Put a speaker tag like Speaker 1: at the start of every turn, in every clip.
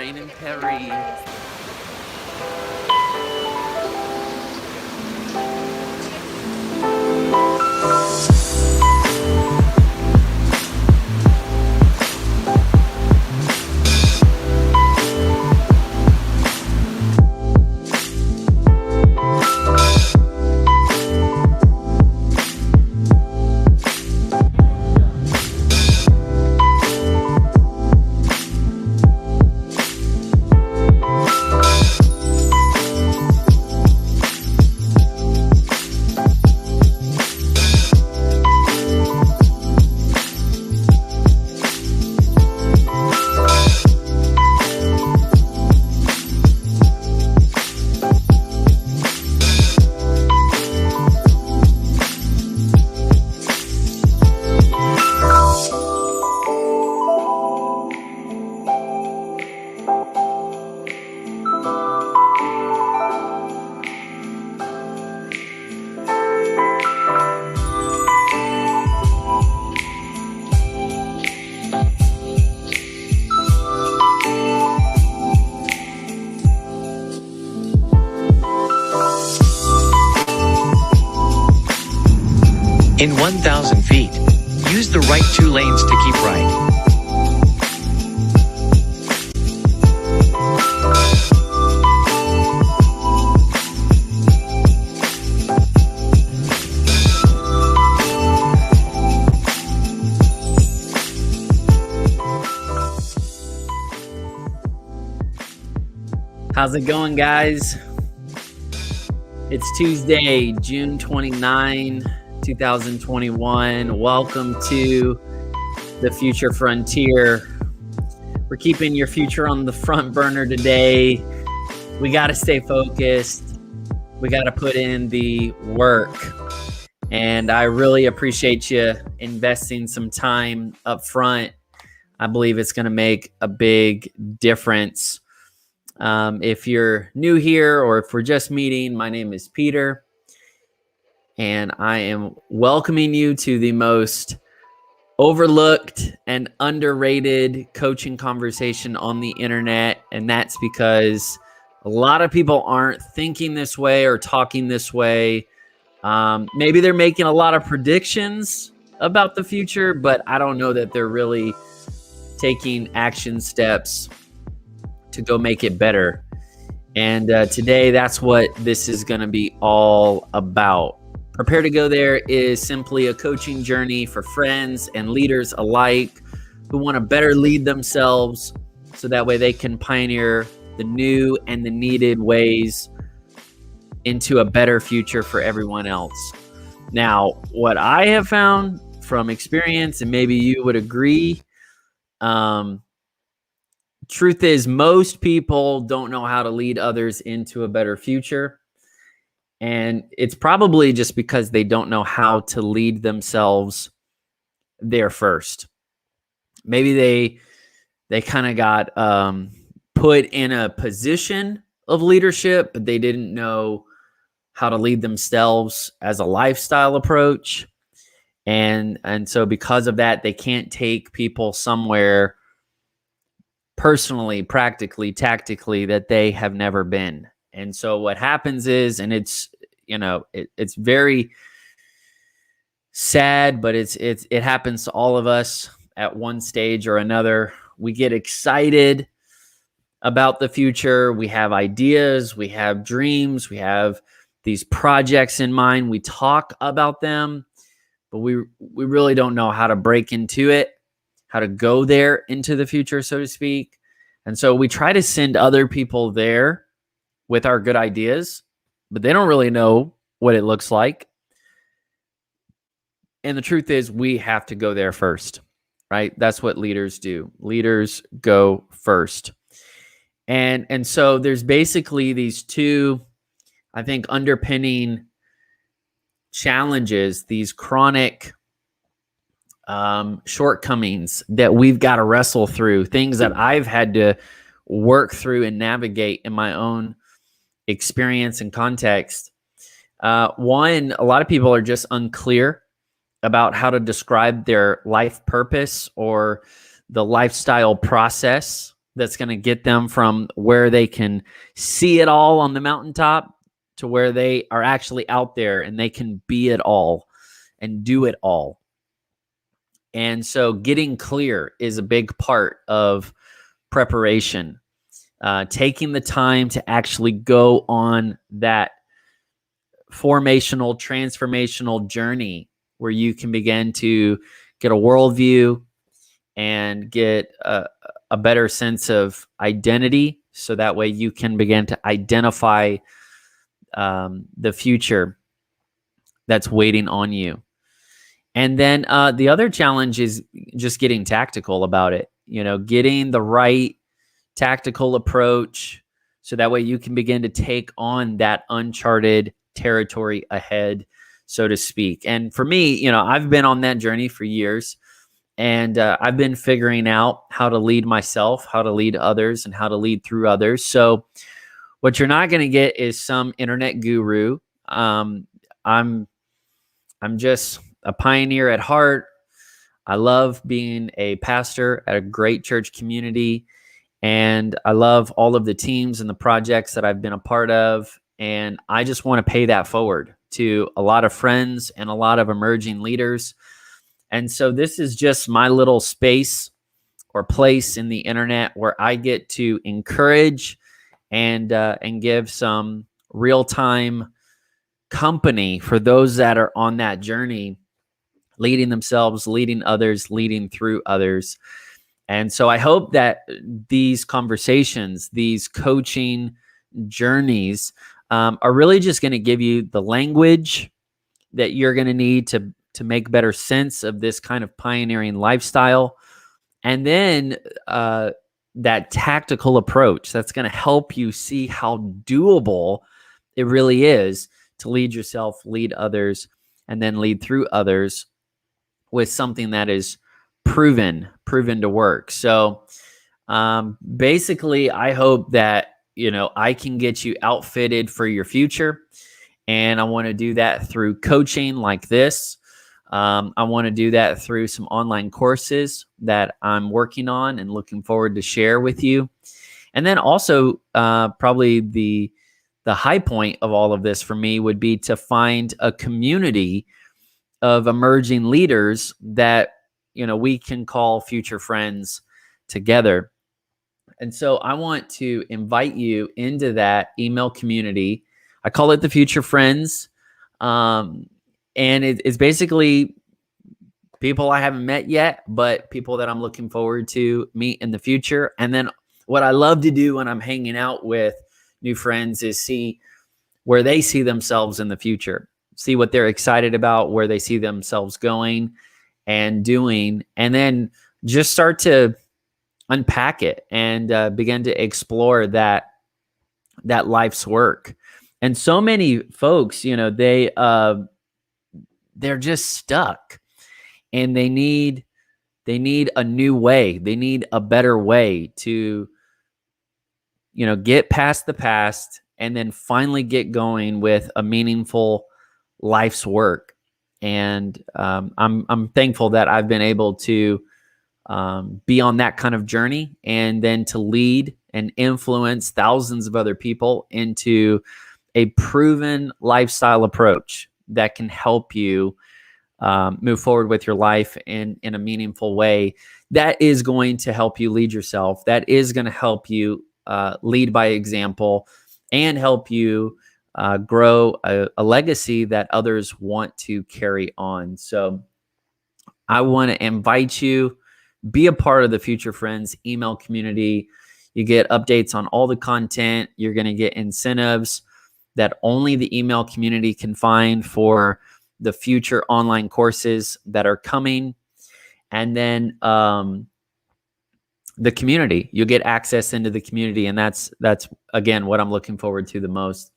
Speaker 1: Rain and Perry.
Speaker 2: In 1,000 feet, use the right 2 lanes to keep right.
Speaker 1: How's it going, guys? It's Tuesday, June 29, 2021. Welcome to the Future Frontier. We're keeping your future on the front burner today. We got to stay focused. We got to put in the work. And I really appreciate you investing some time up front. I believe it's going to make a big difference. If you're new here or if we're just meeting, my name is Peter, and I am welcoming you to the most overlooked and underrated coaching conversation on the internet. And that's because a lot of people aren't thinking this way or talking this way. Maybe they're making a lot of predictions about the future, but I don't know that they're really taking action steps to go make it better. And today, that's what this is going to be all about. Prepare to Go There is simply a coaching journey for friends and leaders alike who want to better lead themselves so that way they can pioneer the new and the needed ways into a better future for everyone else. Now, what I have found from experience, and maybe you would agree, truth is, most people don't know how to lead others into a better future. And it's probably just because they don't know how to lead themselves there first. Maybe they kind of got put in a position of leadership, but they didn't know how to lead themselves as a lifestyle approach. And so because of that, they can't take people somewhere personally, practically, tactically that they have never been. And so what happens is, and it's, it's very sad, but it happens to all of us at one stage or another. We get excited about the future. We have ideas, we have dreams, we have these projects in mind. We talk about them, but we really don't know how to break into it, how to go there into the future, so to speak. And so we try to send other people there with our good ideas, but they don't really know what it looks like. And the truth is, we have to go there first, right? That's what leaders do. Leaders go first. And so there's basically these two, I think, underpinning challenges, these chronic shortcomings that we've got to wrestle through, things that I've had to work through and navigate in my own experience and context. One, a lot of people are just unclear about how to describe their life purpose or the lifestyle process that's going to get them from where they can see it all on the mountaintop to where they are actually out there and they can be it all and do it all. And so getting clear is a big part of preparation. Taking the time to actually go on that formational, transformational journey where you can begin to get a worldview and get a better sense of identity. So that way you can begin to identify the future that's waiting on you. And then the other challenge is just getting tactical about it, getting the right tactical approach so that way you can begin to take on that uncharted territory ahead, so to speak. And for me, I've been on that journey for years, and I've been figuring out how to lead myself, how to lead others, and how to lead through others. So what you're not going to get is some internet guru. I'm just a pioneer at heart. I love being a pastor at a great church community, and I love all of the teams and the projects that I've been a part of. And I just want to pay that forward to a lot of friends and a lot of emerging leaders. And so this is just my little space or place in the internet where I get to encourage and give some real-time company for those that are on that journey, leading themselves, leading others, leading through others. And so I hope that these conversations, these coaching journeys are really just going to give you the language that you're going to need to make better sense of this kind of pioneering lifestyle. And then that tactical approach that's going to help you see how doable it really is to lead yourself, lead others, and then lead through others with something that is proven to work. So basically, I hope that, I can get you outfitted for your future. And I want to do that through coaching like this. I want to do that through some online courses that I'm working on and looking forward to share with you. And then also probably the high point of all of this for me would be to find a community of emerging leaders that, we can call future friends together. And so I want to invite you into that email community. I call it the Future Friends. And it's basically people I haven't met yet, but people that I'm looking forward to meet in the future. And then what I love to do when I'm hanging out with new friends is see where they see themselves in the future, see what they're excited about, where they see themselves going and doing, and then just start to unpack it and begin to explore that life's work. And so many folks, they're just stuck, and they need a new way. They need a better way to, get past the past and then finally get going with a meaningful life's work. And I'm thankful that I've been able to be on that kind of journey, and then to lead and influence thousands of other people into a proven lifestyle approach that can help you move forward with your life in a meaningful way. That is going to help you lead yourself. That is going to help you lead by example and help you grow a legacy that others want to carry on. So I want to invite you, be a part of the Future Friends email community. You get updates on all the content. You're going to get incentives that only the email community can find for the future online courses that are coming. And then the community, you'll get access into the community. And that's again, what I'm looking forward to the most.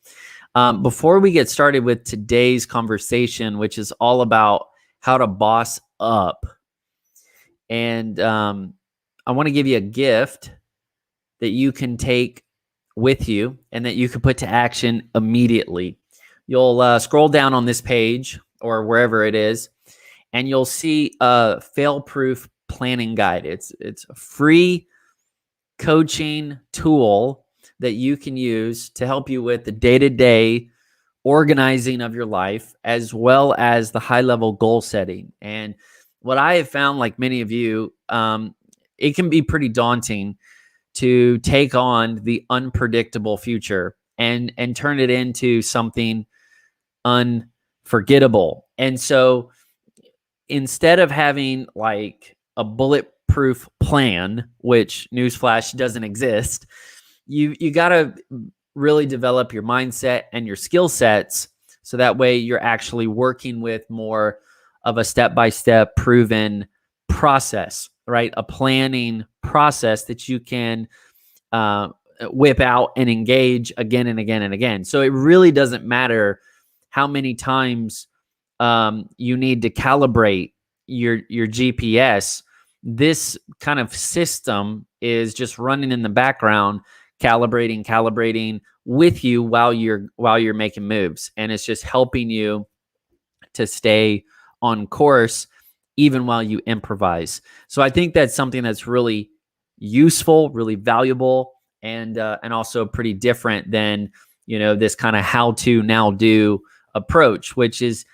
Speaker 1: Before we get started with today's conversation, which is all about how to boss up, and I want to give you a gift that you can take with you and that you can put to action immediately. You'll scroll down on this page or wherever it is, and you'll see a fail-proof planning guide. It's a free coaching tool that you can use to help you with the day-to-day organizing of your life, as well as the high-level goal setting. And what I have found, like many of you, it can be pretty daunting to take on the unpredictable future and turn it into something unforgettable. And so instead of having like a bulletproof plan, which newsflash doesn't exist, you got to really develop your mindset and your skill sets so that way you're actually working with more of a step-by-step proven process, right? A planning process that you can whip out and engage again and again and again. So it really doesn't matter how many times you need to calibrate your GPS. This kind of system is just running in the background, calibrating with you while you're making moves, and it's just helping you to stay on course even while you improvise. So I think that's something that's really useful, really valuable, and also pretty different than this kind of how to now do approach, which is,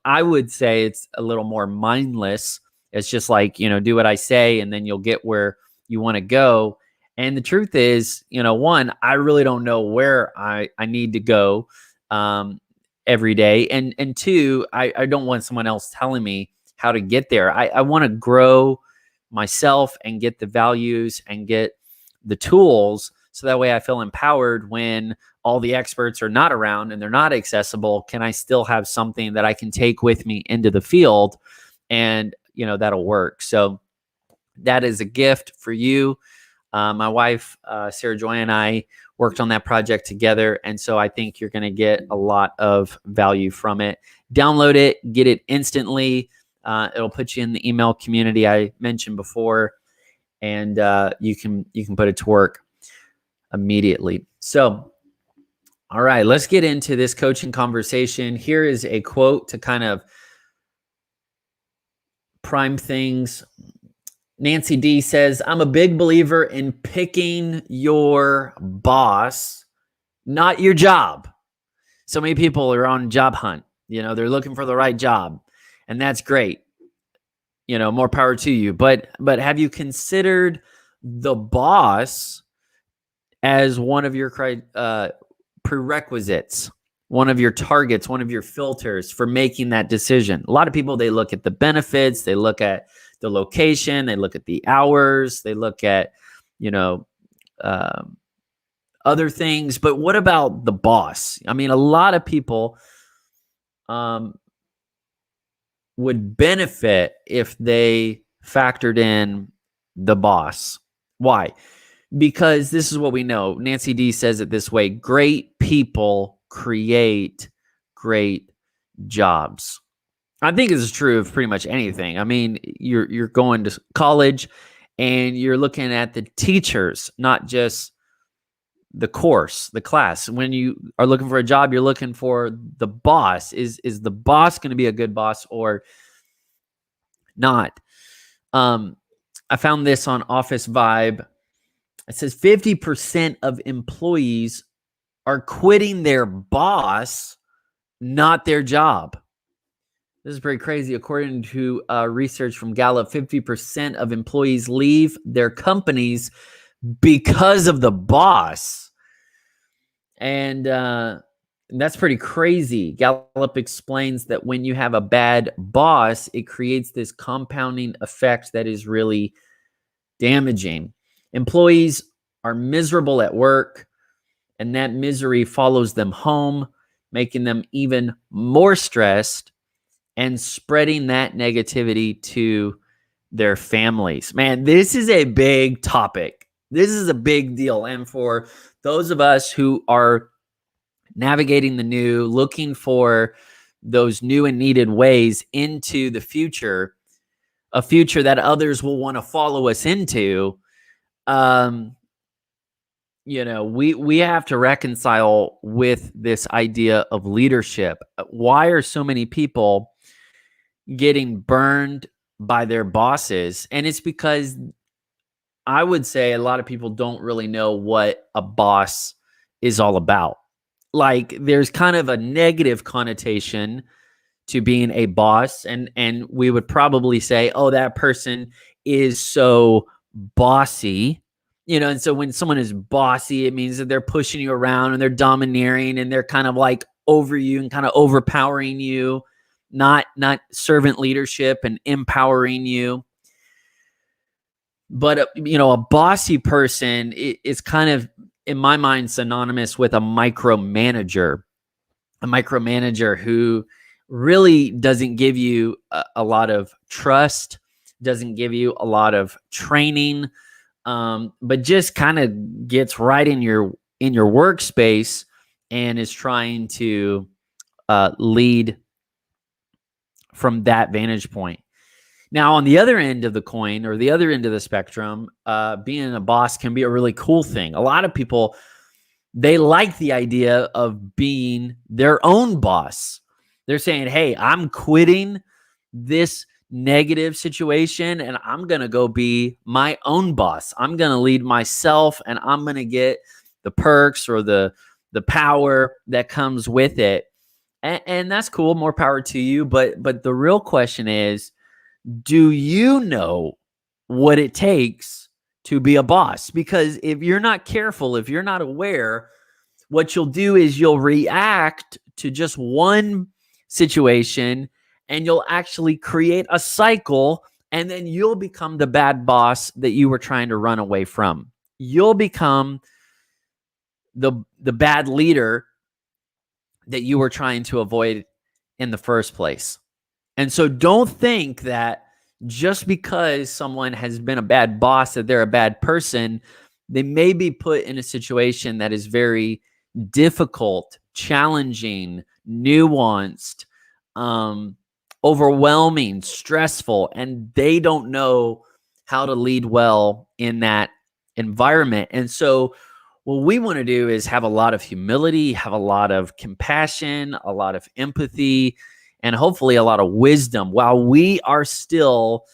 Speaker 1: I would say, it's a little more mindless. It's just like, do what I say and then you'll get where you want to go. And the truth is, one, I really don't know where I need to go every day. And two, I don't want someone else telling me how to get there. I want to grow myself and get the values and get the tools so that way I feel empowered when all the experts are not around and they're not accessible. Can I still have something that I can take with me into the field, and that'll work? So that is a gift for you. My wife, Sarah Joy, and I worked on that project together, and so I think you're going to get a lot of value from it. Download it, get it instantly. It'll put you in the email community I mentioned before, and you can put it to work immediately. So, all right, let's get into this coaching conversation. Here is a quote to kind of prime things. Nancy D says, "I'm a big believer in picking your boss, not your job." So many people are on job hunt. They're looking for the right job, and that's great. More power to you. But have you considered the boss as one of your prerequisites, one of your targets, one of your filters for making that decision? A lot of people, they look at the benefits, they look at the location, they look at the hours, they look at, other things. But what about the boss? I mean, a lot of people would benefit if they factored in the boss. Why? Because this is what we know. Nancy D says it this way: great people create great jobs. I think this is true of pretty much anything. I mean, you're going to college and you're looking at the teachers, not just the course, the class. When you are looking for a job, you're looking for the boss. Is the boss going to be a good boss or not? I found this on Office Vibe. It says 50% of employees are quitting their boss, not their job. This is pretty crazy. According to research from Gallup, 50% of employees leave their companies because of the boss. And that's pretty crazy. Gallup explains that when you have a bad boss, it creates this compounding effect that is really damaging. Employees are miserable at work, and that misery follows them home, making them even more stressed and spreading that negativity to their families. Man, this is a big topic. This is a big deal. And for those of us who are navigating the new, looking for those new and needed ways into the future, a future that others will want to follow us into, we have to reconcile with this idea of leadership. Why are so many people getting burned by their bosses? And it's because I would say a lot of people don't really know what a boss is all about. Like there's kind of a negative connotation to being a boss, and we would probably say, oh, that person is so bossy. And so when someone is bossy, it means that they're pushing you around and they're domineering and they're kind of like over you and kind of overpowering you, not servant leadership and empowering you. But a bossy person is kind of, in my mind, synonymous with a micromanager who really doesn't give you a lot of trust, doesn't give you a lot of training, but just kind of gets right in your workspace and is trying to lead from that vantage point. Now, on the other end of the coin, or the other end of the spectrum, being a boss can be a really cool thing. A lot of people, they like the idea of being their own boss. They're saying, hey, I'm quitting this negative situation and I'm going to go be my own boss. I'm going to lead myself and I'm going to get the perks or the power that comes with it. And that's cool. More power to you. But the real question is, do you know what it takes to be a boss? Because if you're not careful, if you're not aware, what you'll do is you'll react to just one situation and you'll actually create a cycle, and then you'll become the bad boss that you were trying to run away from. You'll become the bad leader that you were trying to avoid in the first place. And so don't think that just because someone has been a bad boss that they're a bad person. They may be put in a situation that is very difficult, challenging, nuanced, overwhelming, stressful, and they don't know how to lead well in that environment. And so what we want to do is have a lot of humility, have a lot of compassion, a lot of empathy, and hopefully a lot of wisdom while we are still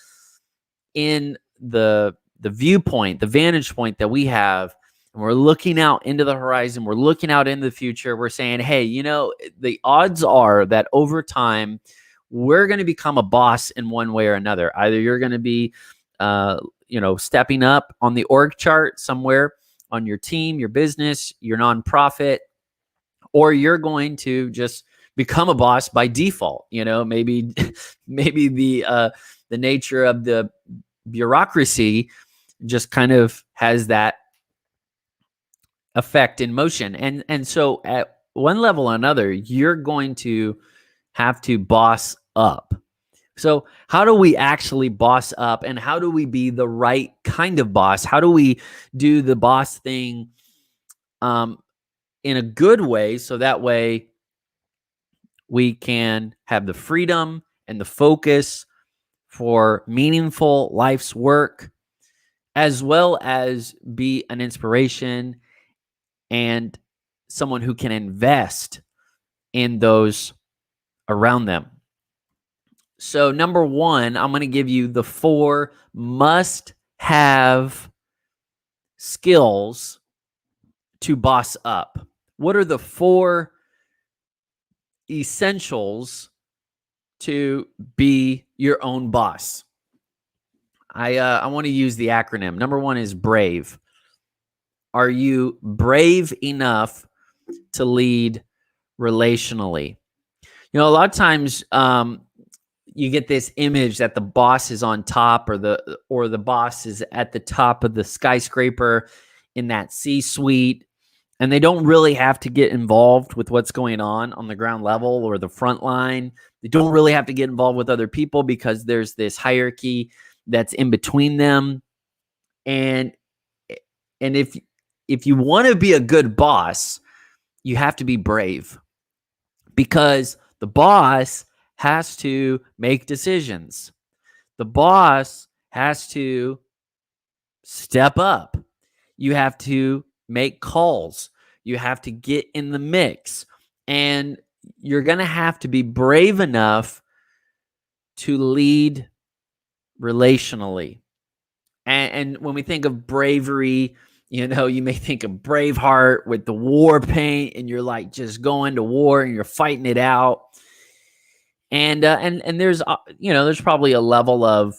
Speaker 1: in the viewpoint, the vantage point that we have, and we're looking out into the horizon, we're looking out into the future, we're saying, hey, the odds are that over time, we're going to become a boss in one way or another. Either you're going to be, stepping up on the org chart somewhere on your team, your business, your nonprofit, or you're going to just become a boss by default. Maybe the nature of the bureaucracy just kind of has that effect in motion. And so at one level or another, you're going to have to boss up. So how do we actually boss up, and how do we be the right kind of boss? How do we do the boss thing in a good way, so that way we can have the freedom and the focus for meaningful life's work, as well as be an inspiration and someone who can invest in those around them. So number one, I'm going to give you the 4 must-have skills to boss up. What are the 4 essentials to be your own boss? I want to use the acronym. Number 1 is BRAVE. Are you brave enough to lead relationally? A lot of times you get this image that the boss is on top, or the boss is at the top of the skyscraper in that C-suite, and they don't really have to get involved with what's going on the ground level or the front line. They don't really have to get involved with other people because there's this hierarchy that's in between them. And if you want to be a good boss, you have to be brave, because the boss has to make decisions. The boss has to step up. You have to make calls. You have to get in the mix. And you're going to have to be brave enough to lead relationally. And when we think of bravery, you may think of Braveheart with the war paint, and you're like just going to war and you're fighting it out. And there's there's probably a level of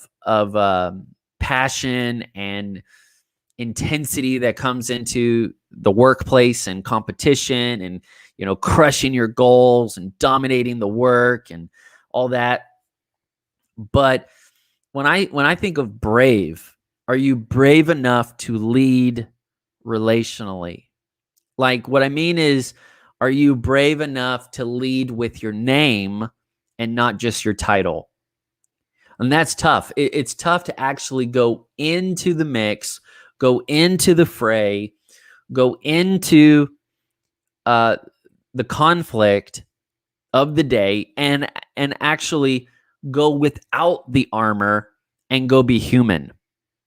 Speaker 1: passion and intensity that comes into the workplace and competition, and crushing your goals and dominating the work and all that. But when I think of brave, are you brave enough to lead relationally? Like, what I mean is, are you brave enough to lead with your name and not just your title? And that's tough. It's tough to actually go into the mix, go into the fray, go into the conflict of the day, and actually go without the armor and go be human.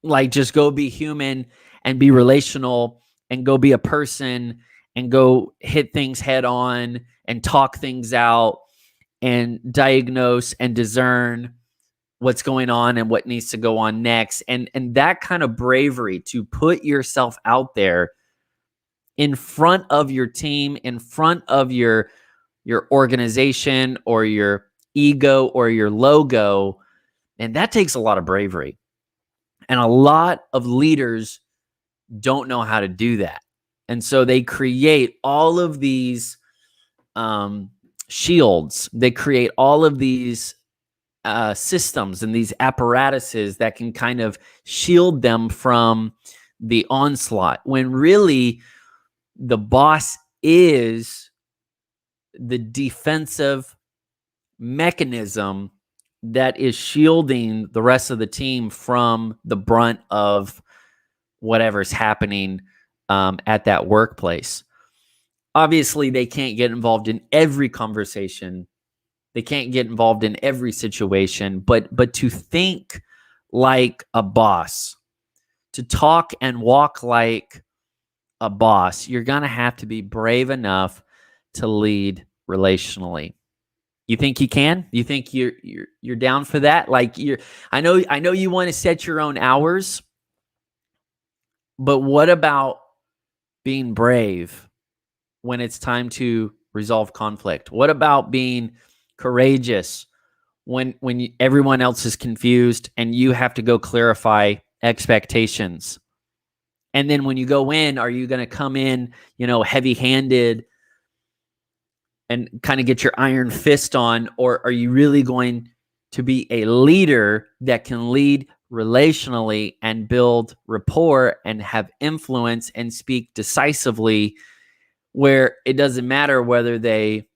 Speaker 1: Like, just go be human and be relational and go be a person and go hit things head on and talk things out and diagnose and discern what's going on and what needs to go on next. And that kind of bravery to put yourself out there in front of your team, in front of your organization or your ego or your logo, and that takes a lot of bravery. And a lot of leaders don't know how to do that. And so they create all of these shields. They create all of these systems and these apparatuses that can kind of shield them from the onslaught, when really the boss is the defensive mechanism that is shielding the rest of the team from the brunt of whatever's happening at that workplace. Obviously, they can't get involved in every conversation. They can't get involved in every situation, but to think like a boss, to talk and walk like a boss, you're going to have to be brave enough to lead relationally. You think you can? You think you're down for that? Like, I know you want to set your own hours, but what about being brave when it's time to resolve conflict? What about being courageous when everyone else is confused and you have to go clarify expectations? And then when you go in, are you going to come in, heavy-handed and kind of get your iron fist on, or are you really going to be a leader that can lead relationally and build rapport and have influence and speak decisively, where it doesn't matter whether they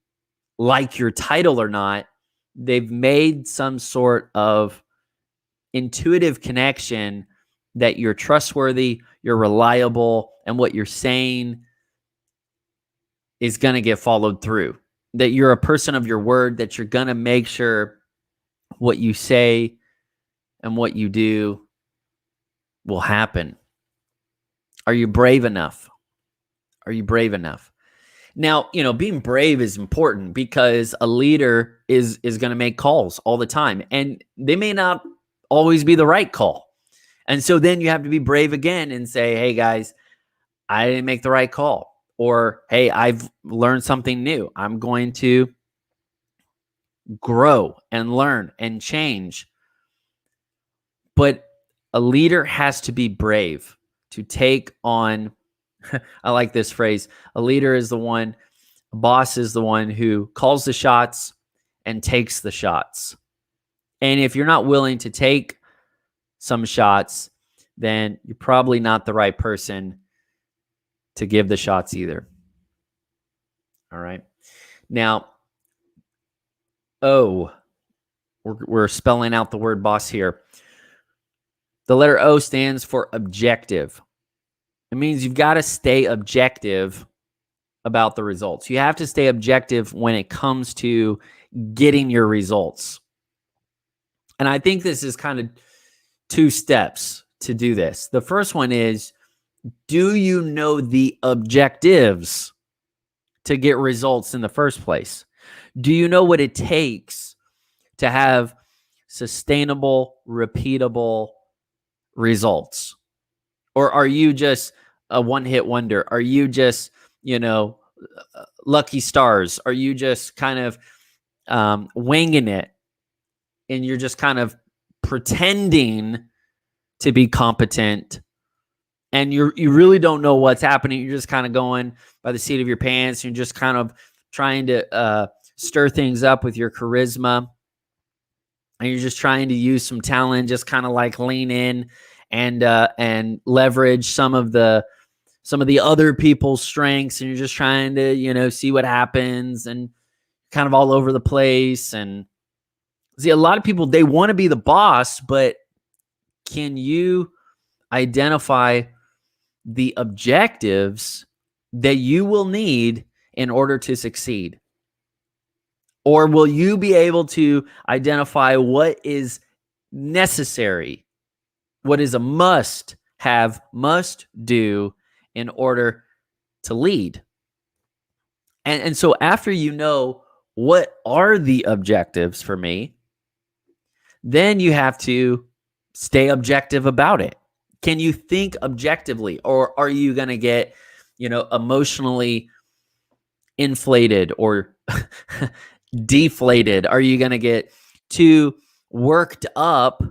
Speaker 1: like your title or not? They've made some sort of intuitive connection that you're trustworthy, you're reliable, and what you're saying is going to get followed through. That you're a person of your word, that you're going to make sure what you say and what you do will happen. Are you brave enough? Are you brave enough? Now, being brave is important because a leader is going to make calls all the time, and they may not always be the right call. And so then you have to be brave again and say, hey, guys, I didn't make the right call. Or, hey, I've learned something new. I'm going to grow and learn and change. But a leader has to be brave to take on, I like this phrase, a leader is the one, a boss is the one who calls the shots and takes the shots. And if you're not willing to take some shots, then you're probably not the right person to give the shots either. All right. Now, we're spelling out the word boss here. The letter O stands for objective. It means you've got to stay objective about the results. You have to stay objective when it comes to getting your results. And I think this is kind of two steps to do this. The first one is, do you know the objectives to get results in the first place? Do you know what it takes to have sustainable, repeatable results? Or are you just a one-hit wonder? Are you just, lucky stars? Are you just kind of winging it, and you're just kind of pretending to be competent, and you really don't know what's happening? You're just kind of going by the seat of your pants. You're just kind of trying to stir things up with your charisma, and you're just trying to use some talent, just kind of like lean in and leverage some of the other people's strengths, and you're just trying to see what happens, and kind of all over the place. And see, a lot of people, they want to be the boss, but can you identify the objectives that you will need in order to succeed? Or will you be able to identify what is necessary, what is a must have, must do in order to lead? And so after you know what are the objectives for me, then you have to stay objective about it. Can you think objectively, or are you going to get, emotionally inflated or deflated? Are you going to get too worked up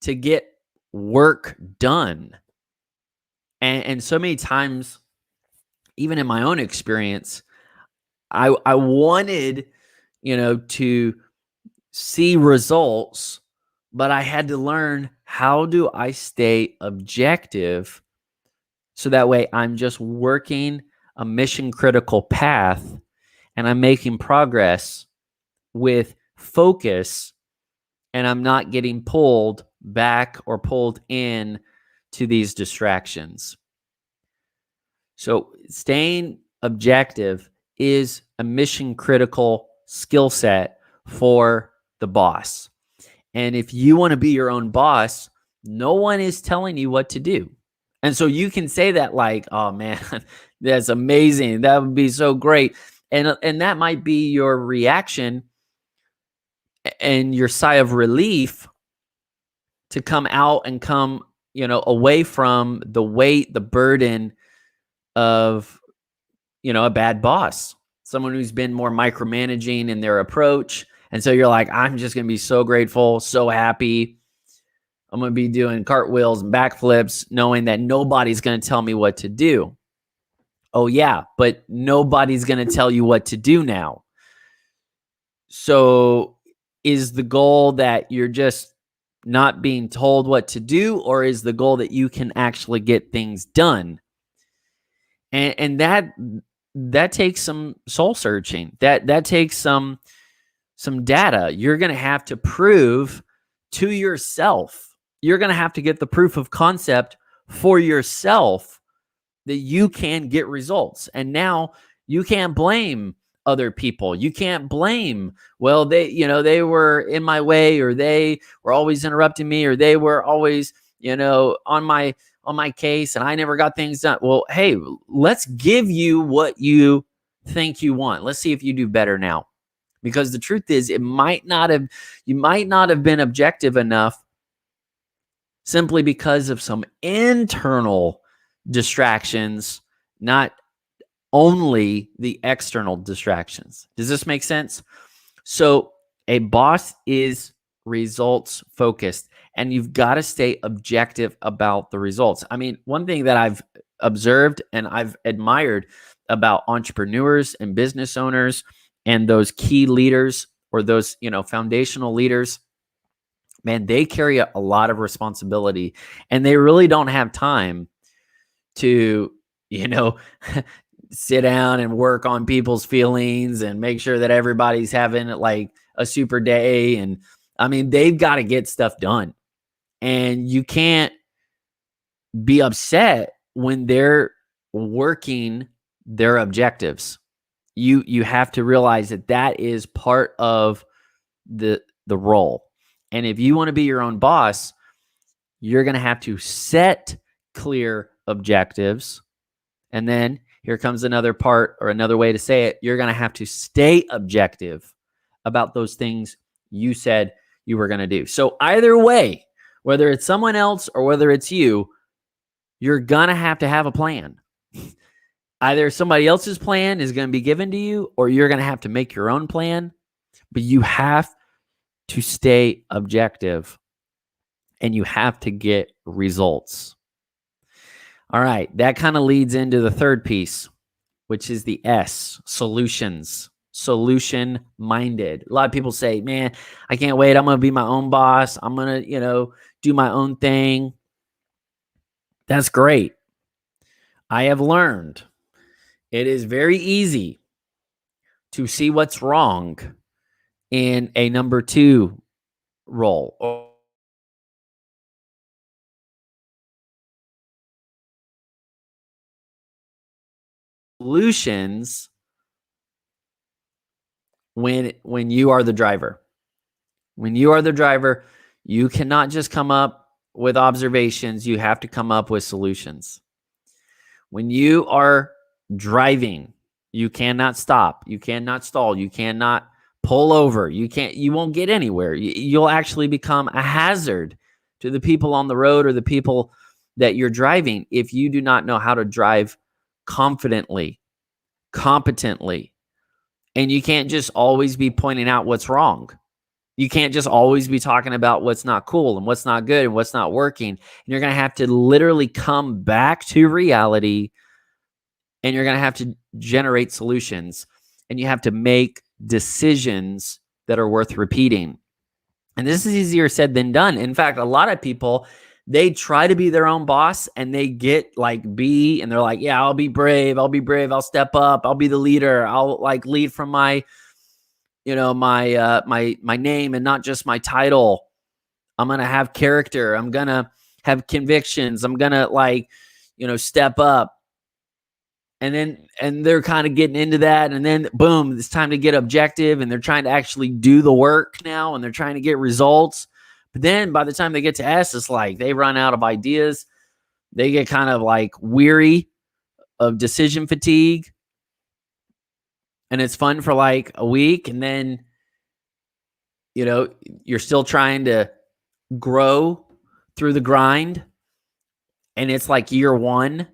Speaker 1: to get work done? And so many times, even in my own experience, I wanted, to see results, but I had to learn, how do I stay objective so that way I'm just working a mission critical path and I'm making progress with focus, and I'm not getting pulled back or pulled in to these distractions. So staying objective is a mission critical skill set for the boss. And if you want to be your own boss, no one is telling you what to do. And so you can say that like, oh man, that's amazing. That would be so great. And that might be your reaction and your sigh of relief to come out and come, away from the weight, the burden of, a bad boss, someone who's been more micromanaging in their approach. And so you're like, I'm just going to be so grateful, so happy. I'm going to be doing cartwheels and backflips, knowing that nobody's going to tell me what to do. Oh yeah, but nobody's going to tell you what to do now. So is the goal that you're just not being told what to do, or is the goal that you can actually get things done? And that takes some soul searching. That takes some data. You're going to have to prove to yourself. You're going to have to get the proof of concept for yourself that you can get results. And now you can't blame other people. You can't blame, well, they were in my way, or they were always interrupting me, or they were always, on my case, and I never got things done. Well, hey, let's give you what you think you want. Let's see if you do better now. Because the truth is, you might not have been objective enough simply because of some internal distractions, not only the external distractions. Does this make sense? So a boss is results focused, and you've got to stay objective about the results. I mean, one thing that I've observed and I've admired about entrepreneurs and business owners and those key leaders, or those, foundational leaders, man, they carry a lot of responsibility, and they really don't have time to, sit down and work on people's feelings and make sure that everybody's having like a super day. And I mean, they've got to get stuff done, and you can't be upset when they're working their objectives. You have to realize that is part of the role. And if you want to be your own boss, you're going to have to set clear objectives. And then here comes another part, or another way to say it. You're going to have to stay objective about those things you said you were going to do. So either way, Whether it's someone else or whether it's you, you're going to have a plan. Either somebody else's plan is going to be given to you, or you're going to have to make your own plan. But you have to stay objective and you have to get results. All right, that kind of leads into the third piece, which is the S, solutions, solution minded. A lot of people say, man, I can't wait. I'm going to be my own boss. I'm going to, do my own thing. That's great. I have learned it is very easy to see what's wrong in a number 2 role. Solutions when you are the driver. When you are the driver, you cannot just come up with observations. You have to come up with solutions. When you are driving, you cannot stop. You cannot stall. You cannot pull over. You won't get anywhere. You'll actually become a hazard to the people on the road or the people that you're driving if you do not know how to drive confidently, competently. And you can't just always be pointing out what's wrong. You can't just always be talking about what's not cool and what's not good and what's not working. And you're going to have to literally come back to reality, and you're going to have to generate solutions, and you have to make decisions that are worth repeating. And this is easier said than done. In fact, a lot of people, they try to be their own boss and they get like B, and they're like, yeah, I'll be brave. I'll step up. I'll be the leader. I'll like lead from my, my name and not just my title. I'm going to have character. I'm going to have convictions. I'm going to step up. And they're kind of getting into that. And then boom, it's time to get objective, and they're trying to actually do the work now, and they're trying to get results. But then by the time they get to S, it's like they run out of ideas. They get kind of like weary of decision fatigue. And it's fun for like a week. And then, you're still trying to grow through the grind. And it's like year 1.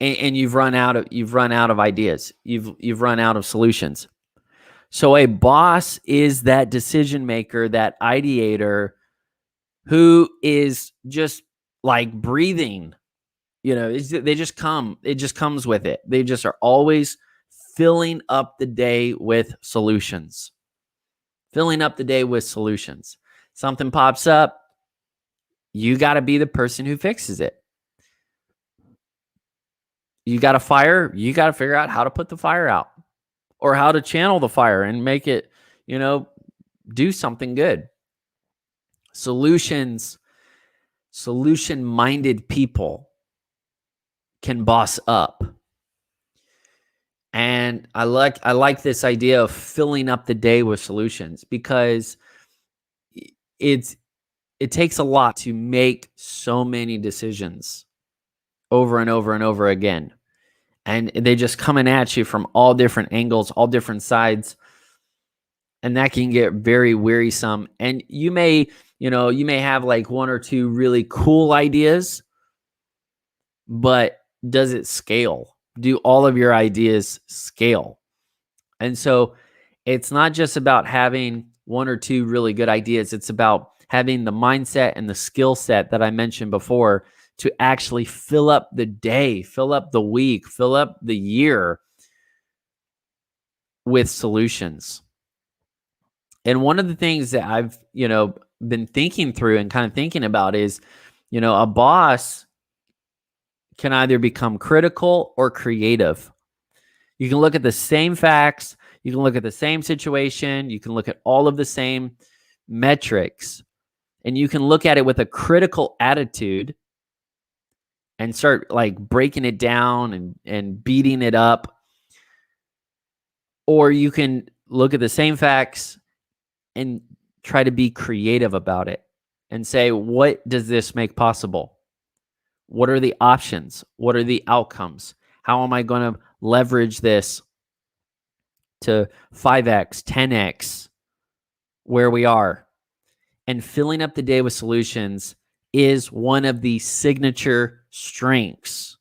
Speaker 1: And you've run out of ideas. You've run out of solutions. So a boss is that decision maker, that ideator who is just like breathing. They just come. It just comes with it. They just are always filling up the day with solutions. Filling up the day with solutions. Something pops up, you got to be the person who fixes it. You got a fire, you got to figure out how to put the fire out, or how to channel the fire and make it, do something good. Solution-minded people can boss up. And I like this idea of filling up the day with solutions, because it takes a lot to make so many decisions over and over and over again. And they just coming at you from all different angles, all different sides. And that can get very wearisome. And you may have like 1 or 2 really cool ideas, but does it scale? Do all of your ideas scale? And so it's not just about having 1 or 2 really good ideas. It's about having the mindset and the skill set that I mentioned before to actually fill up the day, fill up the week, fill up the year with solutions. And one of the things that I've, been thinking through and kind of thinking about is, a boss can either become critical or creative. You can look at the same facts, you can look at the same situation, you can look at all of the same metrics, and you can look at it with a critical attitude and start like breaking it down and beating it up. Or you can look at the same facts and try to be creative about it and say, what does this make possible? What are the options? What are the outcomes? How am I going to leverage this to 5x, 10x where we are? and filling up the day with solutions is one of the signature strengths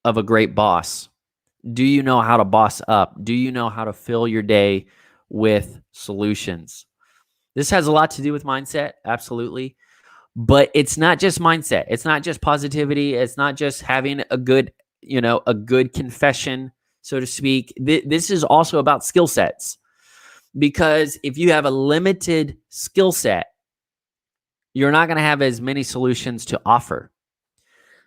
Speaker 1: of a great boss. Do you know how to boss up? Do you know how to fill your day with solutions? This has a lot to do with mindset, absolutely. But it's not just mindset. It's not just positivity. It's not just having a good confession, so to speak. This is also about skill sets. Because if you have a limited skill set, you're not going to have as many solutions to offer.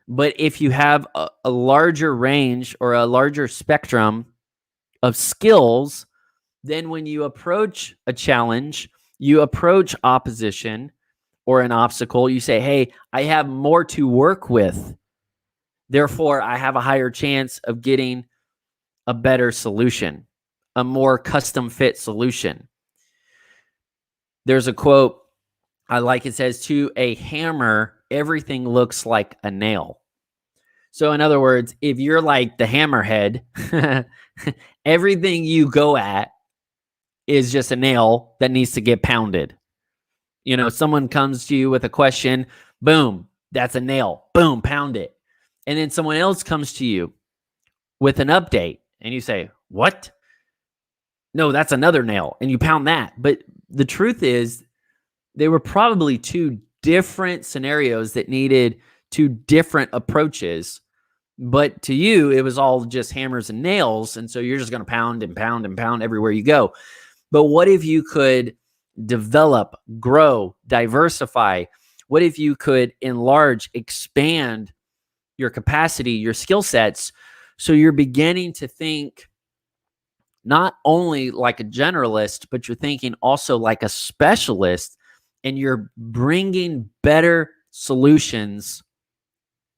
Speaker 1: But if you have a larger range or a larger spectrum of skills, then when you approach a challenge, you approach opposition or an obstacle, you say, hey, I have more to work with. Therefore, I have a higher chance of getting a better solution, a more custom fit solution. There's a quote I like. It says, to a hammer, everything looks like a nail. So in other words, if you're like the hammerhead, everything you go at is just a nail that needs to get pounded. You know, someone comes to you with a question, boom, that's a nail, boom, pound it. And then someone else comes to you with an update and you say, what? No, that's another nail. And you pound that. But the truth is, they were probably two different scenarios that needed two different approaches. But to you, it was all just hammers and nails. And so you're just going to pound and pound and pound everywhere you go. But what if you could develop, grow, diversify? What if you could enlarge, expand your capacity, your skill sets, so you're beginning to think not only like a generalist, but you're thinking also like a specialist, and you're bringing better solutions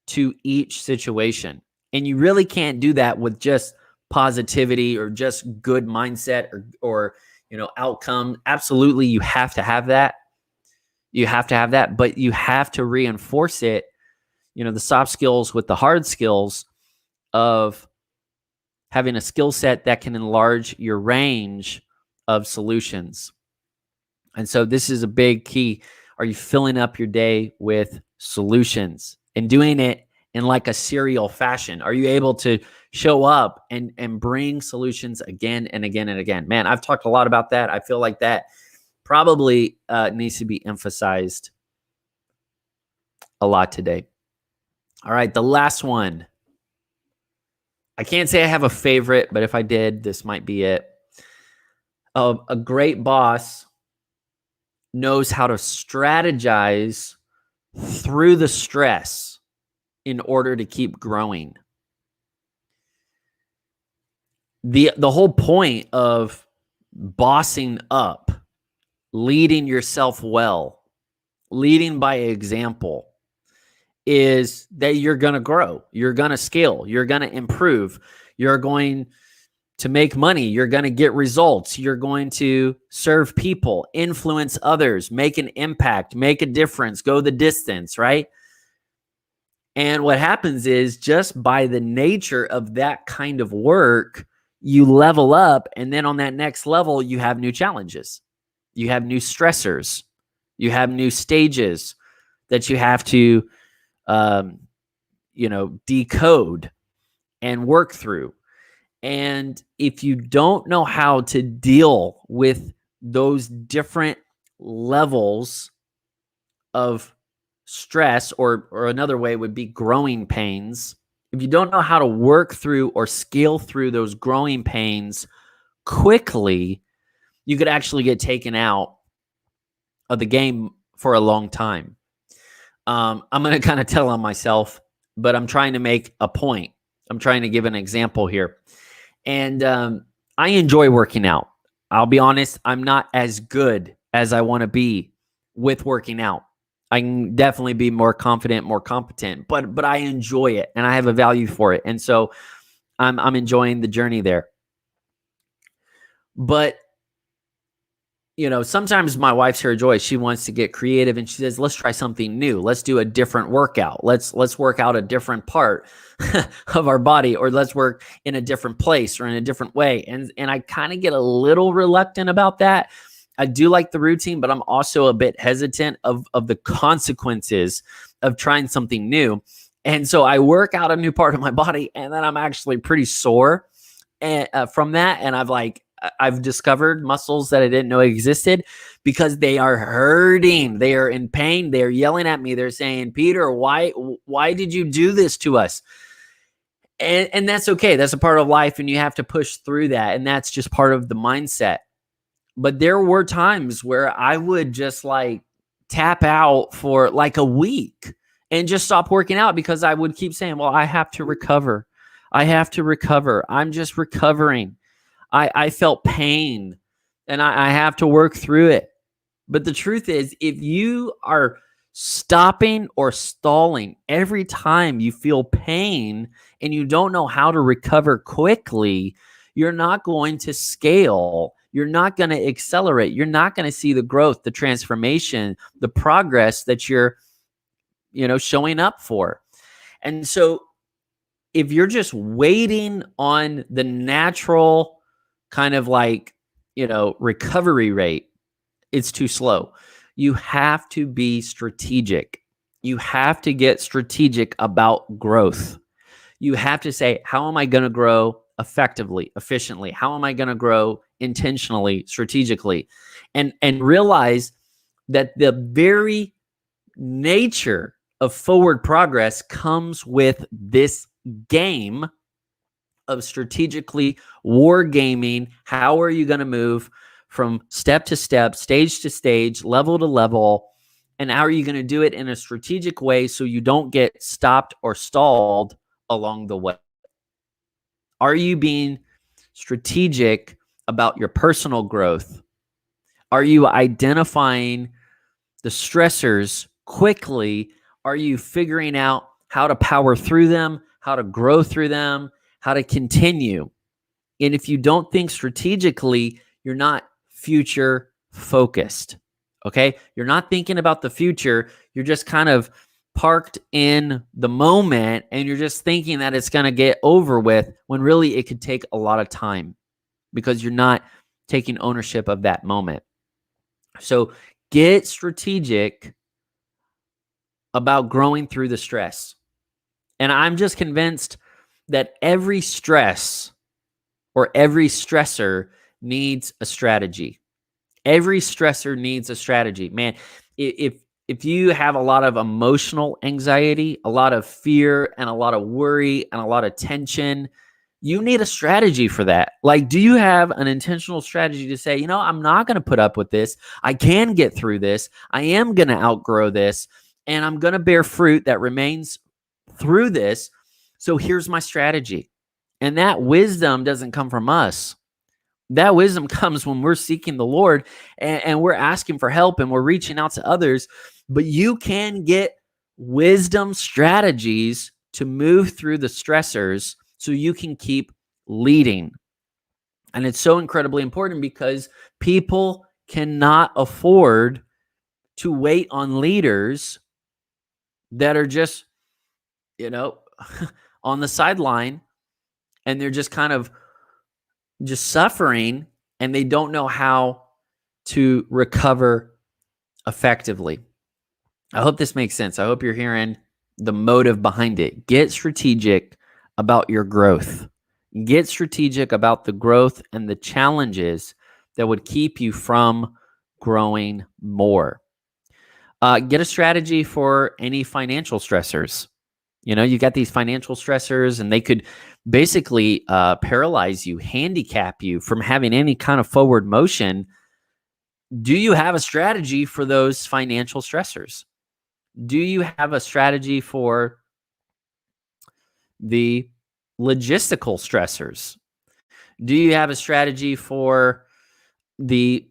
Speaker 1: to each situation. And you really can't do that with just positivity or just good mindset or outcome. Absolutely, you have to have that. You have to have that, but you have to reinforce it, the soft skills with the hard skills of having a skill set that can enlarge your range of solutions. And so this is a big key. Are you filling up your day with solutions and doing it in like a serial fashion? Are you able to show up and bring solutions again and again and again? Man, I've talked a lot about that. I feel like that probably needs to be emphasized a lot today. All right, the last one. I can't say I have a favorite, but if I did, this might be it. A great boss knows how to strategize through the stress in order to keep growing. The whole point of bossing up, leading yourself well, leading by example, is that you're going to grow, you're going to scale, you're going to improve, you're going to make money, you're going to get results, you're going to serve people, influence others, make an impact, make a difference, go the distance, right? And what happens is, just by the nature of that kind of work, you level up, and then on that next level, you have new challenges, you have new stressors, you have new stages that you have to decode and work through. And if you don't know how to deal with those different levels of stress, or another way would be growing pains, if you don't know how to work through or scale through those growing pains quickly, you could actually get taken out of the game for a long time. I'm going to kind of tell on myself, but I'm trying to make a point. I'm trying to give an example here. And I enjoy working out. I'll be honest, I'm not as good as I want to be with working out. I can definitely be more confident, more competent, but I enjoy it and I have a value for it. And so I'm enjoying the journey there. But sometimes my wife's here, Joy, she wants to get creative and she says, let's try something new. Let's do a different workout. Let's work out a different part of our body, or let's work in a different place or in a different way. And I kind of get a little reluctant about that, I do like the routine, but I'm also a bit hesitant of the consequences of trying something new. And so I work out a new part of my body, and then I'm actually pretty sore from that. And I've discovered muscles that I didn't know existed because they are hurting. They are in pain. They're yelling at me. They're saying, Peter, why did you do this to us? And that's okay. That's a part of life, and you have to push through that. And that's just part of the mindset. But there were times where I would just like tap out for like a week and just stop working out because I would keep saying, well, I have to recover. I have to recover. I'm just recovering. I felt pain and I have to work through it. But the truth is, if you are stopping or stalling every time you feel pain and you don't know how to recover quickly, you're not going to scale. You're not going to accelerate. You're not going to see the growth, the transformation, the progress that you're, showing up for. And so if you're just waiting on the natural kind of recovery rate, it's too slow. You have to be strategic. You have to get strategic about growth. You have to say, how am I going to grow effectively, efficiently? How am I going to grow intentionally, strategically? And realize that the very nature of forward progress comes with this game of strategically wargaming. How are you going to move from step to step, stage to stage, level to level? And how are you going to do it in a strategic way so you don't get stopped or stalled along the way? Are you being strategic about your personal growth? Are you identifying the stressors quickly? Are you figuring out how to power through them, how to grow through them, how to continue? And if you don't think strategically, you're not future focused. Okay? You're not thinking about the future. You're just kind of parked in the moment, and you're just thinking that it's going to get over with when really it could take a lot of time because you're not taking ownership of that moment. So get strategic about growing through the stress. And I'm just convinced that every stress or every stressor needs a strategy. Every stressor needs a strategy. Man, if you have a lot of emotional anxiety, a lot of fear, and a lot of worry, and a lot of tension, you need a strategy for that. Like, do you have an intentional strategy to say, I'm not going to put up with this. I can get through this. I am going to outgrow this, and I'm going to bear fruit that remains through this. So here's my strategy. And that wisdom doesn't come from us. That wisdom comes when we're seeking the Lord and we're asking for help and we're reaching out to others. But you can get wisdom strategies to move through the stressors so you can keep leading. And it's so incredibly important because people cannot afford to wait on leaders that are just, on the sideline, and they're just kind of just suffering, and they don't know how to recover effectively. I hope this makes sense. I hope you're hearing the motive behind it. Get strategic about your growth. Get strategic about the growth and the challenges that would keep you from growing more. Get a strategy for any financial stressors. You got these financial stressors, and they could basically paralyze you, handicap you from having any kind of forward motion. Do you have a strategy for those financial stressors? Do you have a strategy for the logistical stressors? Do you have a strategy for the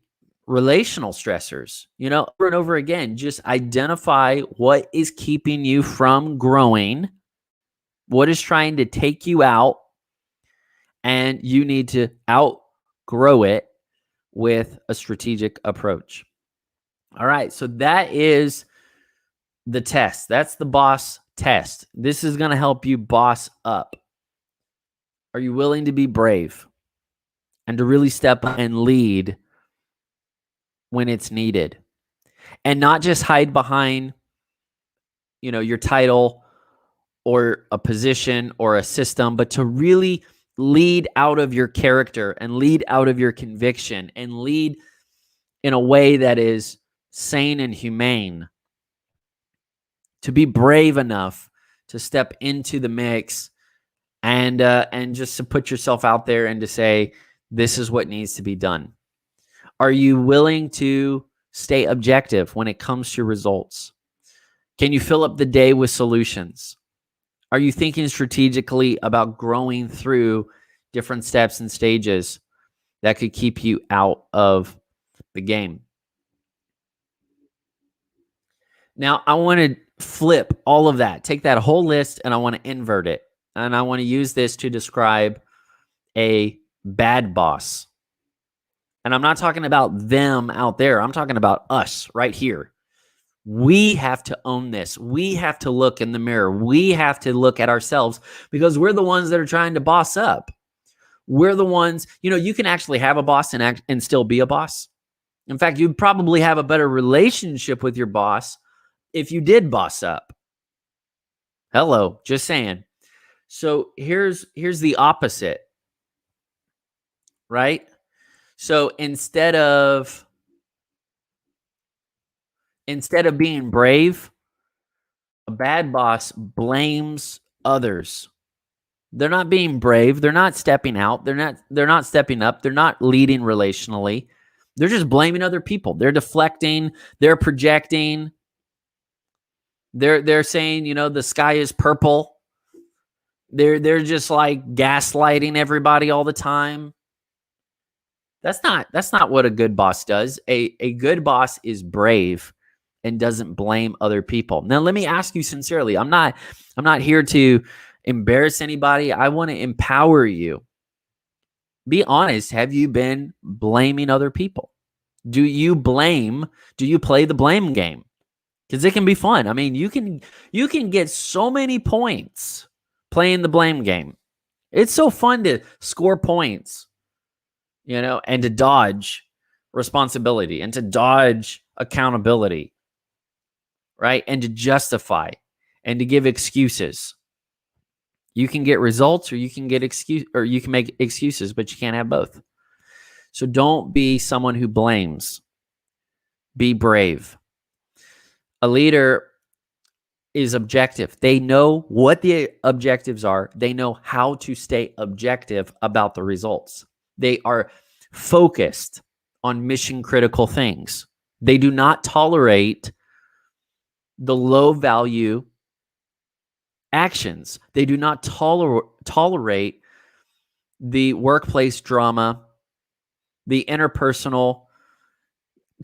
Speaker 1: relational stressors? Over and over again, just identify what is keeping you from growing, what is trying to take you out, and you need to outgrow it with a strategic approach. All right, so that is the test. That's the boss test. This is going to help you boss up. Are you willing to be brave and to really step up and lead when it's needed, and not just hide behind, your title or a position or a system, but to really lead out of your character and lead out of your conviction and lead in a way that is sane and humane. To be brave enough to step into the mix and just to put yourself out there and to say, this is what needs to be done. Are you willing to stay objective when it comes to results? Can you fill up the day with solutions? Are you thinking strategically about growing through different steps and stages that could keep you out of the game? Now, I want to flip all of that, take that whole list, and I want to invert it. And I want to use this to describe a bad boss. And I'm not talking about them out there. I'm talking about us right here. We have to own this. We have to look in the mirror. We have to look at ourselves because we're the ones that are trying to boss up. We're the ones, you can actually have a boss and still be a boss. In fact, you'd probably have a better relationship with your boss if you did boss up. Hello, just saying. So here's the opposite, right? So instead of being brave, a bad boss blames others. They're not being brave. They're not stepping out. They're not stepping up. They're not leading relationally. They're just blaming other people. They're deflecting. They're projecting. They're saying, the sky is purple. They're just like gaslighting everybody all the time. That's not what a good boss does. A good boss is brave and doesn't blame other people. Now, let me ask you sincerely. I'm not here to embarrass anybody. I want to empower you. Be honest. Have you been blaming other people? Do you play the blame game? Because it can be fun. I mean, you can get so many points playing the blame game. It's so fun to score points, and to dodge responsibility and to dodge accountability, right? And to justify and to give excuses. You can get results or you can make excuses, but you can't have both. So don't be someone who blames. Be brave. A leader is objective. They know what the objectives are. They know how to stay objective about the results. They are focused on mission critical things. They do not tolerate the low value actions. They do not tolerate the workplace drama, the interpersonal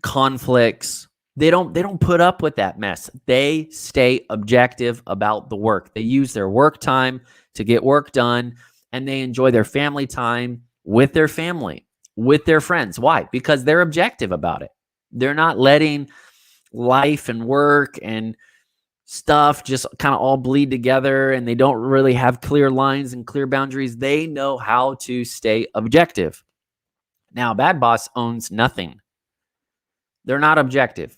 Speaker 1: conflicts. They don't put up with that mess. They stay objective about the work. They use their work time to get work done, and they enjoy their family time with their family, with their friends. Why? Because they're objective about it. They're not letting life and work and stuff just kind of all bleed together, and they don't really have clear lines and clear boundaries. They know how to stay objective. Now, a bad boss owns nothing. They're not objective.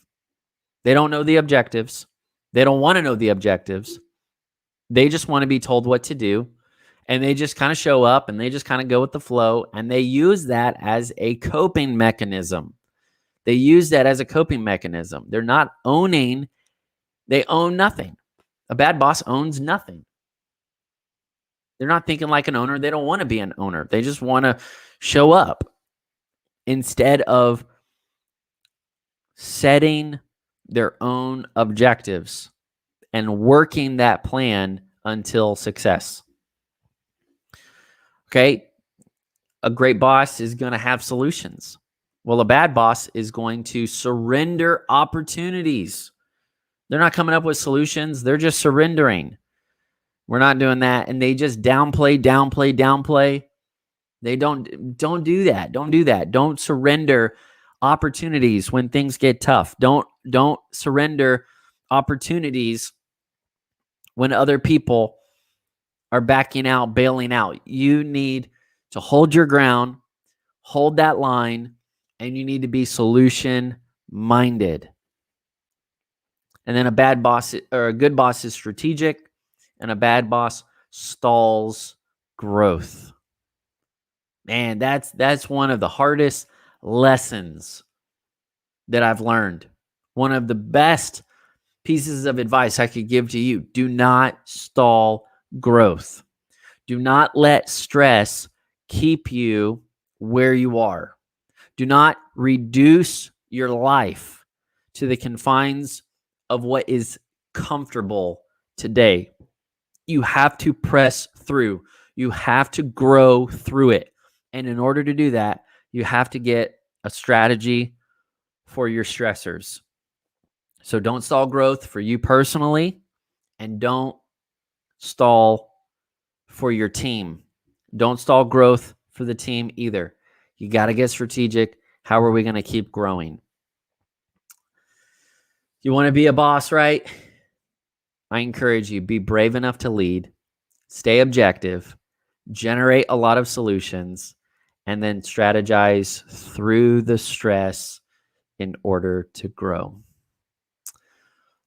Speaker 1: They don't know the objectives. They don't want to know the objectives. They just want to be told what to do. And they just kind of show up and they just kind of go with the flow. And they use that as a coping mechanism. They're not owning. They own nothing. A bad boss owns nothing. They're not thinking like an owner. They don't want to be an owner. They just want to show up instead of setting their own objectives and working that plan until success. Okay? A great boss is going to have solutions. Well, a bad boss is going to surrender opportunities. They're not coming up with solutions. They're just surrendering. We're not doing that. And they just downplay. They don't do that. Don't do that. Don't surrender opportunities when things get tough. Don't surrender opportunities when other people are backing out, bailing out. You need to hold your ground, hold that line, and you need to be solution minded. And then a bad boss or a good boss is strategic, and a bad boss stalls growth. Man, that's one of the hardest lessons that I've learned. One of the best pieces of advice I could give to you. Do not stall growth. Do not let stress keep you where you are. Do not reduce your life to the confines of what is comfortable today. You have to press through. You have to grow through it. And in order to do that, you have to get a strategy for your stressors. So don't stall growth for you personally, and don't stall for your team. Don't stall growth for the team either. You got to get strategic. How are we going to keep growing? You want to be a boss, right? I encourage you, be brave enough to lead, stay objective, generate a lot of solutions, and then strategize through the stress in order to grow.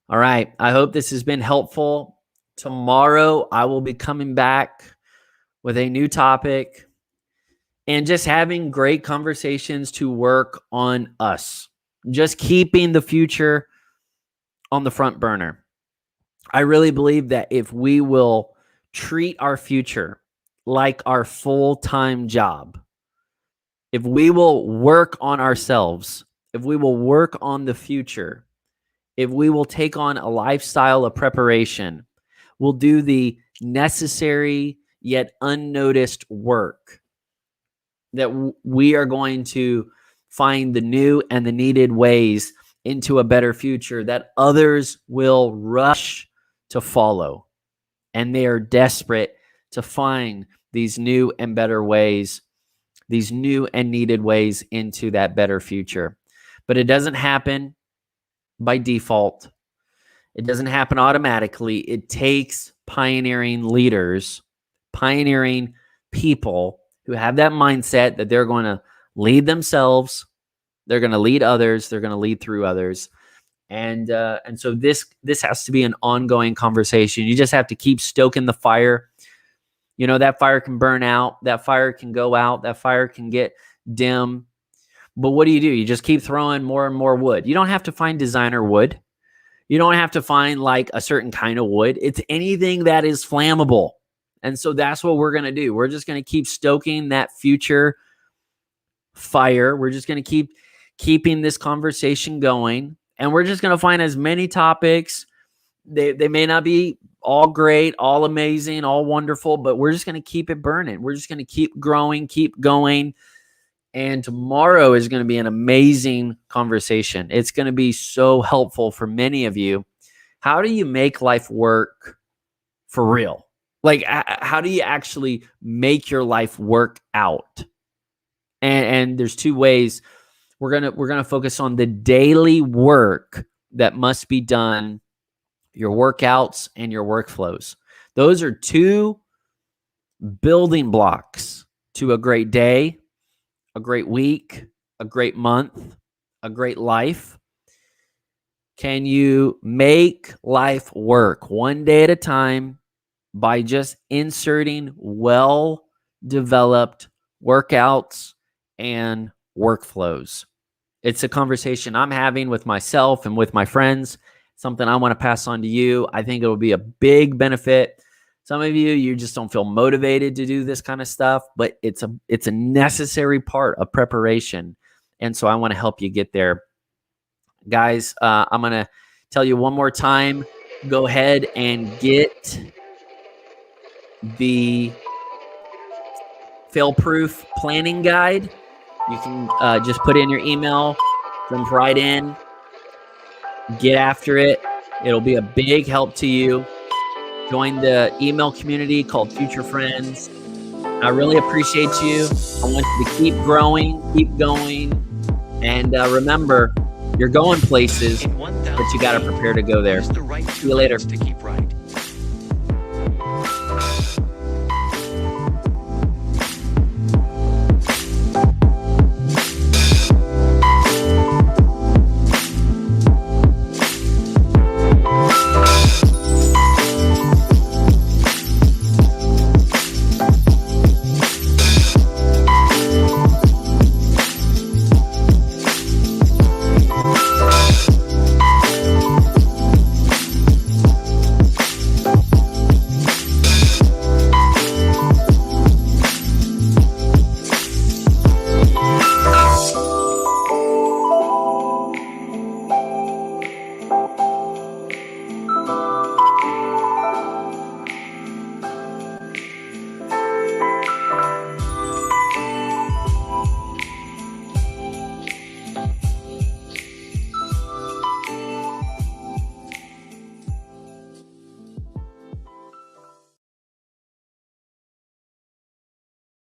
Speaker 1: All right. I hope this has been helpful. Tomorrow, I will be coming back with a new topic and just having great conversations to work on us, just keeping the future on the front burner. I really believe that if we will treat our future like our full-time job, if we will work on ourselves, if we will work on the future, if we will take on a lifestyle of preparation, we'll do the necessary yet unnoticed work, that we are going to find the new and the needed ways into a better future that others will rush to follow. And they are desperate to find these new and better ways, these new and needed ways into that better future. But it doesn't happen by default. It doesn't happen automatically. It takes pioneering leaders, pioneering people who have that mindset that they're going to lead themselves, they're going to lead others, they're going to lead through others. And so this has to be an ongoing conversation. You just have to keep stoking the fire. You know, that fire can burn out, that fire can go out, that fire can get dim. But what do? You just keep throwing more and more wood. You don't have to find designer wood. You don't have to find like a certain kind of wood. It's anything that is flammable. And so that's what we're going to do. We're just going to keep stoking that future fire. We're just going to keep keeping this conversation going. And we're just going to find as many topics. They may not be all great, all amazing, all wonderful, but we're just going to keep it burning. We're just going to keep growing, keep going. And tomorrow is going to be an amazing conversation. It's going to be so helpful for many of you. How do you make life work for real? Like, how do you actually make your life work out? And there's two ways. We're gonna focus on the daily work that must be done, your workouts and your workflows. Those are two building blocks to a great day, a great week, a great month, a great life. Can you make life work one day at a time by just inserting well-developed workouts and workflows? It's a conversation I'm having with myself and with my friends, something I want to pass on to you. I think it will be a big benefit. Some of you just don't feel motivated to do this kind of stuff, but it's a necessary part of preparation. And so I want to help you get there. Guys, I'm going to tell you one more time, go ahead and get the fail-proof planning guide. You can just put in your email, jump right in, get after it. It'll be a big help to you. Join the email community called Future Friends. I really appreciate you. I want you to keep growing, keep going. And remember, you're going places, but you got to prepare to go there. See you later.
Speaker 2: To keep right.